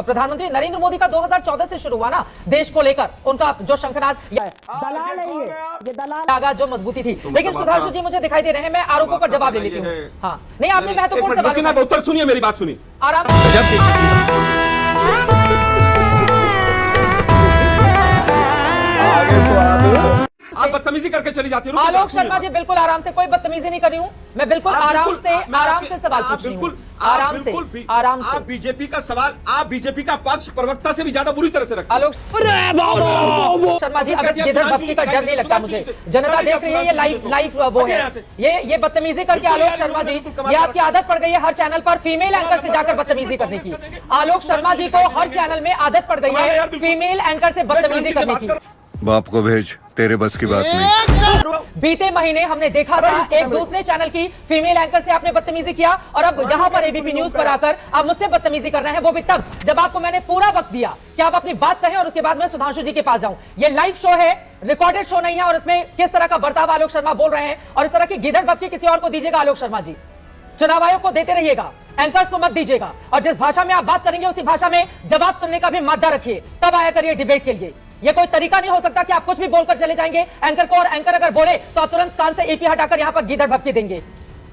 प्रधानमंत्री नरेंद्र मोदी का 2014 से शुरू हुआ ना देश को लेकर उनका जो शंखनाद दलाल है, ये दलाल जो मजबूती थी। लेकिन सुधांशु जी मुझे दिखाई दे रहे हैं, मैं आरोपों पर जवाब ले लेती हूँ। हाँ नहीं, आपने महत्वपूर्ण सवाल, उत्तर सुनिए, मेरी बात सुनिए आराम। आप बदतमीजी करके चली जाती हो। आलोक शर्मा जी बिल्कुल आराम से, कोई बदतमीजी नहीं कर रही हूँ मैं, बिल्कुल आराम से सवाल पूछ रही हूँ, आराम से। आप बीजेपी का सवाल, आप बीजेपी का पक्ष प्रवक्ता से भी ज्यादा बुरी तरह से रखते हैं। आलोक शर्मा जी, अब गिदड़ भक्ति का डर नहीं लगता मुझे, जनता देख रही है, ये लाइव वो है, ये बदतमीजी करके आलोक शर्मा जी, ये आपकी आदत पड़ गई है हर चैनल पर फीमेल एंकर से जाकर बदतमीजी करने की। आलोक शर्मा जी को हर चैनल में आदत पड़ गई है फीमेल एंकर से बदतमीजी करने की। बाप को भेज, तेरे बस की बात नहीं। बीते महीने हमने देखा था एक दूसरे चैनल की फीमेल एंकर से आपने बदतमीजी किया, और अब यहाँ पर एबीपी न्यूज पर आकर आप मुझसे बदतमीजी कर रहे हैं, वो भी तब जब आपको मैंने पूरा वक्त दिया कि आप अपनी बात कहें और उसके बाद मैं सुधांशु जी के पास जाऊं। ये लाइव शो है, रिकॉर्डेड शो नहीं है, और इसमें किस तरह का बर्ताव आलोक शर्मा बोल रहे हैं, और इस तरह की गिदड़ भक्ति किसी और को दीजिएगा आलोक शर्मा जी। चुनाव आयोग को देते रहिएगा, एंकर्स को मत दीजिएगा, और जिस भाषा में आप बात करेंगे उसी भाषा में जवाब सुनने का भी मादा रखिए, तब आया करिए डिबेट के लिए। ये कोई तरीका नहीं हो सकता कि आप कुछ भी बोलकर चले जाएंगे एंकर को, और एंकर अगर बोले तो आप तुरंत कान से एपी हटाकर यहां पर गिदड़ भपकी देंगे।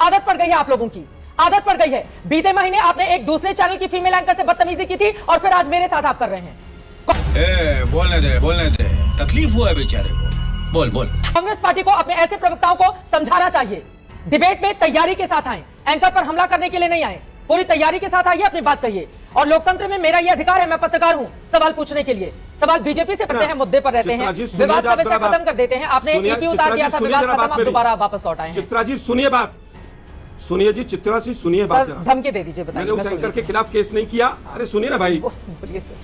आदत पड़ गई है आप लोगों की, आदत पड़ गई है। बीते महीने आपने एक दूसरे चैनल की फीमेल एंकर से बदतमीजी की थी, और फिर आज मेरे साथ आप कर रहे हैं। बोलने दे, तकलीफ हुआ है बेचारे को, बोल। कांग्रेस पार्टी को अपने ऐसे प्रवक्ताओं को समझाना चाहिए, डिबेट में तैयारी के साथ आए, एंकर पर हमला करने के लिए नहीं आए, पूरी तैयारी के साथ आइए, अपनी बात कहिए। और लोकतंत्र में मेरा यह अधिकार है, मैं पत्रकार हूं, सवाल पूछने के लिए। सवाल बीजेपी से करते हैं, मुद्दे पर रहते हैं, विवाद का विषय खत्म कर देते हैं। आपने ईपी उतार दिया था, विवाद खत्म, आप दोबारा वापस लौट आए हैं। चित्रा जी सुनिए बात, सुनिए जी, चित्रा जी सुनिए बात। धमकी दे दीजिए, बताइए। मैंने उस एंकर के खिलाफ केस नहीं किया। अरे सुनिए ना भाई,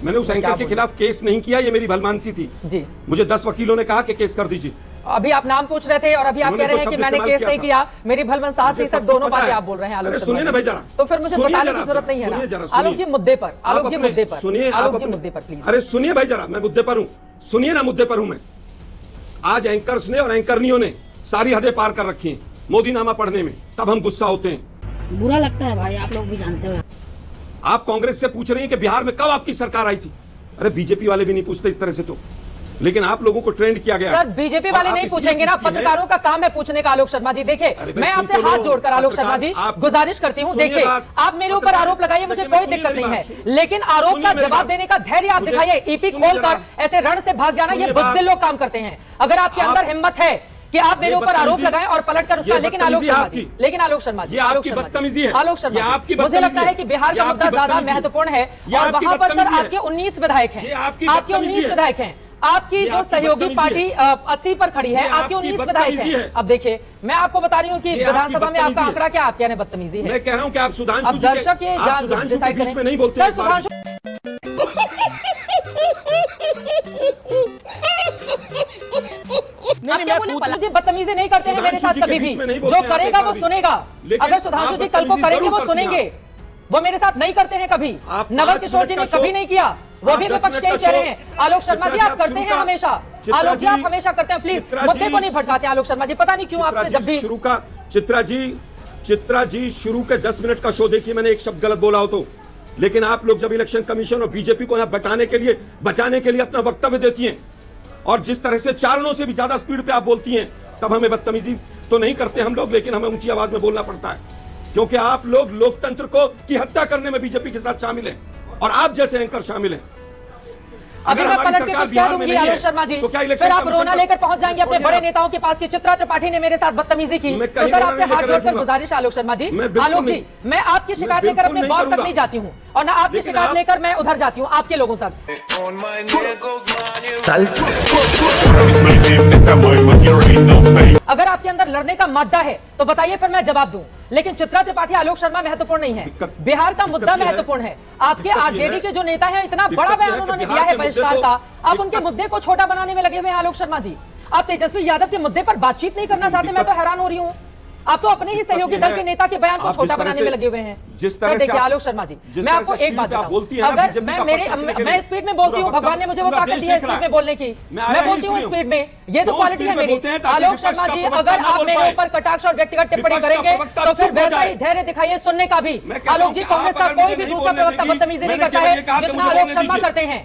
मैंने उस एंकर के खिलाफ केस नहीं किया, ये मेरी भलमानसी थी जी। मुझे 10 वकीलों ने कहा कि केस कर दीजिए। अभी आप नाम पूछ रहे थे और अभी आप कह रहे हैं कि मैंने केस नहीं किया, मेरी भलमन साथ ही सब दोनों बातें आप बोल रहे हैं आलोक शर्मा। सुनिए ना भाई जरा, तो फिर मुझे बताने की जरूरत नहीं है ना। आलोक जी मुद्दे पर, आलोक जी मुद्दे पर सुनिए, आलोक जी मुद्दे पर प्लीज। अरे सुनिए भाई जरा, मैं मुद्दे पर हूँ, सुनिए ना, मुद्दे पर हूँ मैं। आज एंकर्स ने और एंकरनियों ने सारी हदें पार कर रखी हैं मोदी नामा पढ़ने में, तब हम गुस्सा होते हैं। बुरा लगता है भाई, आप लोग भी जानते हो। आप कांग्रेस से पूछ रही हैं कि बिहार में कब आपकी सरकार आई थी। अरे बीजेपी वाले भी नहीं पूछते इस तरह से, तो लेकिन आप लोगों को ट्रेंड किया गया। सर बीजेपी वाले नहीं पूछेंगे ना, पत्रकारों का काम है पूछने का। आलोक शर्मा जी देखिए, मैं आपसे हाथ जोड़कर आलोक शर्मा जी गुजारिश करती हूँ, देखिए आप मेरे ऊपर आरोप लगाइए, मुझे कोई दिक्कत नहीं है, लेकिन आरोप का जवाब देने का धैर्य आप दिखाइए। ईपी खोलकर ऐसे रण से भाग जाना, ये बुज़दिल लोग काम करते हैं। अगर आपके अंदर हिम्मत है कि आप मेरे ऊपर आरोप लगाएं और पलटकर उसका, लेकिन आलोक शर्मा जी, आलोक शर्मा जी, आलोक शर्मा है कि बिहार का मुद्दा ज्यादा महत्वपूर्ण है, और वहां पर सर आपके 19 विधायक हैं, आपके 19 विधायक हैं, आपकी जो सहयोगी पार्टी 80 पर खड़ी है, आपके 19 विधायक हैं। अब देखिए, मैं आपको बता रही हूँ कि विधानसभा में आपका आंकड़ा क्या, आपके बदतमीजी है। मैं कह रहा हूँ कि आप सुधांशु जी दर्शक ये डिसाइड करें, नहीं बोलते सर सुधांशु जी बदतमीजी नहीं करते हैं मेरे साथ कभी भी, जो करेगा वो सुनेगा। अगर सुधांशु जी कल को करेंगे वो सुनेंगे, वो मेरे साथ नहीं करते हैं कभी। नवल किशोर जी ने कभी नहीं किया, वो भी विपक्ष के ही चेहरे हैं। आलोक शर्मा जी आप करते हैं हमेशा, आलोक जी आप हमेशा करते हैं, प्लीज मुद्दे को नहीं भटकाते आलोक शर्मा जी। पता नहीं क्यों आपसे जब भी शुरू का चित्रा जी शुरू के 10 मिनट का शो देखिए, मैंने एक शब्द गलत बोला हो तो, लेकिन आप लोग जब इलेक्शन कमीशन और बीजेपी को यहाँ बचाने के लिए अपना वक्तव्य देती हैं, और जिस तरह से चारणों से भी ज्यादा स्पीड पे आप बोलती हैं, तब हमें बदतमीजी तो नहीं करते हम लोग, लेकिन हमें ऊंची आवाज में बोलना पड़ता है, क्योंकि आप लोग लोकतंत्र की हत्या करने में बीजेपी के साथ शामिल हैं, और आप जैसे एंकर शामिल हैं। अगर मैं पलट के कुछ कह दूंगी आलोक शर्मा जी, फिर आप रोना लेकर पहुंच जाएंगे अपने बड़े नेताओं के पास कि चित्रा त्रिपाठी ने मेरे साथ बदतमीजी की। तो सर आपसे हाथ जोड़कर गुजारिश आलोक शर्मा जी, आलोक जी, मैं आपकी शिकायत लेकर अपने बॉस तक नहीं जाती हूँ, और ना आपकी शिकायत लेकर मैं उधर जाती हूँ आपके लोगों तक। अगर आपके अंदर लड़ने का मादा है तो बताइए, फिर मैं जवाब दूं, लेकिन चित्रा त्रिपाठी आलोक शर्मा महत्वपूर्ण नहीं है, बिहार का मुद्दा महत्वपूर्ण है। आपके आरजेडी के जो नेता हैं, इतना बड़ा बयान उन्होंने दिया है बहिष्कार का, आप उनके मुद्दे को छोटा बनाने में लगे हुए हैं आलोक शर्मा जी। आप तेजस्वी यादव के मुद्दे पर बातचीत नहीं करना चाहते, मैं तो हैरान हो रही हूँ। आप तो अपने ही सहयोगी दल के नेता के बयान को आप छोटा जिस तरह बनाने से- में लगे हुए हैं। जिस तरह सर से देखिए आप- आलोक शर्मा जी, जिस मैं तरह आपको से एक बात स्पीड पे आप बताऊं, बोलती हैं ना, अगर बीजेपी का मैं पक्ष रखने के लिए मैं स्पीड में बोलती हूँ, पूरा भगवान ने मुझे वो पूरा ताकत देश दी है देख रहा स्पीड है। में बोलने की, मैं आया मैं ही बोलती हूँ इसलिए हूँ। स्पीड में, ये तो क्यों क्वालिटी है स्पीड में मेरी। बोलते हैं ताकि आलोक विपक्ष शर्मा का जी, प्रवक्ता अगर ना आप बोल मेरे पाए। ऊपर कटाक्ष और व्यक्तिगत टिप्पणी विपक्ष का करेंगे प्रवक्ता तो फिर चुप हो वैसा ही जाए। धैर्य दिखाइए सुनने का भी। मैं कहता आलोक हूं जी, कि कांग्रेस आप का अगर कोई मुझे भी नहीं दूसरा बोलने प्रवक्ता देंगी, बदतमीजी नहीं मैंने करता केवल है ये कहा कि जितना मुझे आलोक बोलने शर्मा दीजिए। करते हैं।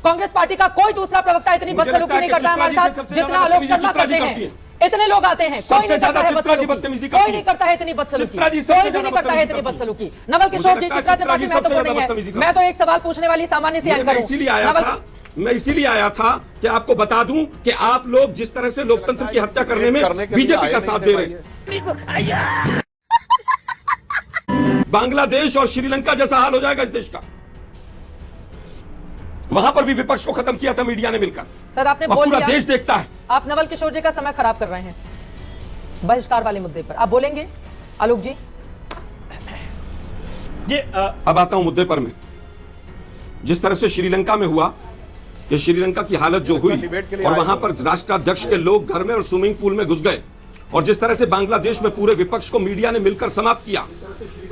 कांग्रेस पार्टी का कोई दूसरा प्रवक्ता इतनी मुझे बदसलूकी लगता है नहीं कि करता है हमारे चित्रा जी साथ सबसे जितना ज्यादा आलोक बदतमीजी शर्मा चित्रा जी करते करती हैं। है। इतने लोग आते हैं, कोई सबसे नहीं करता ज्यादा है चित्रा जी बदसलूकी, बदतमीजी कोई करती नहीं है। करता है इतनी बदसलूकी, चित्रा जी सबसे कोई भी ज्यादा नहीं करता है इतनी बदतमीजी बदसलूकी। नवल किशोर जी, मुझे लगता है चित्रा चित्रा त्रिपाठी जी सबसे महत्वपूर्ण ज्यादा नहीं बदतमीजी है। करती मैं तो एक सवाल पूछने वाली सामान्य सी एंकर मैं हूं। इसीलिए आया नवल- था, मैं इसीलिए आया था कि आपको बता दूं कि आप लोग जिस तरह से लोकतंत्र की हत्या करने में बीजेपी का साथ दे रहे हैं, बांग्लादेश और श्रीलंका जैसा हाल हो जाएगा इस देश का। वहां पर भी विपक्ष को खत्म किया था मीडिया ने मिलकर, सर आपने और बोल पूरा दिया, देश देखता है। आप नवल किशोर जी का समय खराब कर रहे हैं बहिष्कार वाले मुद्दे पर। आप बोलेंगे आलोक जी? अब आता हूं मुद्दे पर मैं। जिस तरह से श्रीलंका में हुआ कि श्रीलंका की हालत जो हुई और वहां पर राष्ट्राध्यक्ष के लोग घर में और स्विमिंग पूल में घुस गए, और जिस तरह से बांग्लादेश में पूरे विपक्ष को मीडिया ने मिलकर समाप्त किया,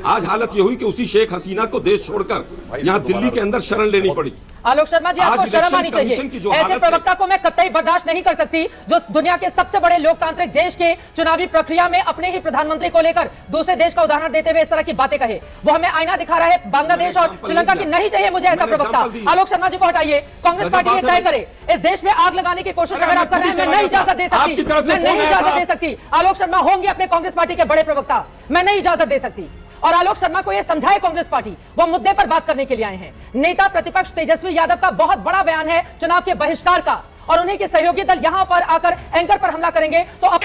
आज हालत यह हुई कि उसी शेख हसीना को देश छोड़कर यहां दिल्ली के अंदर शरण लेनी पड़ी। आलोक शर्मा जी, आपको आज शर्म इलेक्शन आनी कमीशन की जो चाहिए। ऐसे हालत है- प्रवक्ता को मैं कतई बर्दाश्त नहीं कर सकती जो दुनिया के सबसे बड़े लोकतांत्रिक देश के चुनावी प्रक्रिया में अपने ही प्रधानमंत्री को लेकर दूसरे देश का उदाहरण देते हुए इस तरह की बातें कहे। वो हमें आईना दिखा रहा है बांग्लादेश और मैंने श्रीलंका की। example नहीं चाहिए मुझे ऐसा मैंने प्रवक्ता। example दिया। आलोक शर्मा जी को हटाइए। कांग्रेस गजब पार्टी ये बात है। तय करे, इस देश में आग लगाने की कोशिश अरे अगर आप कर मैं रहे हैं, खुद ही मैं नहीं चला इजाजत दे गया था। आपकी सकती, तरफ से मैं नहीं फोन आया इजाजत था। दे सकती। आलोक शर्मा होंगे अपने कांग्रेस पार्टी के बड़े प्रवक्ता, मैं नहीं इजाजत दे सकती। और आलोक शर्मा को यह समझाए कांग्रेस पार्टी, वो मुद्दे पर बात करने के लिए आए हैं। नेता प्रतिपक्ष तेजस्वी यादव का बहुत बड़ा बयान है चुनाव के बहिष्कार का, और उन्हीं के सहयोगी दल यहां पर आकर एंकर पर हमला करेंगे तो अब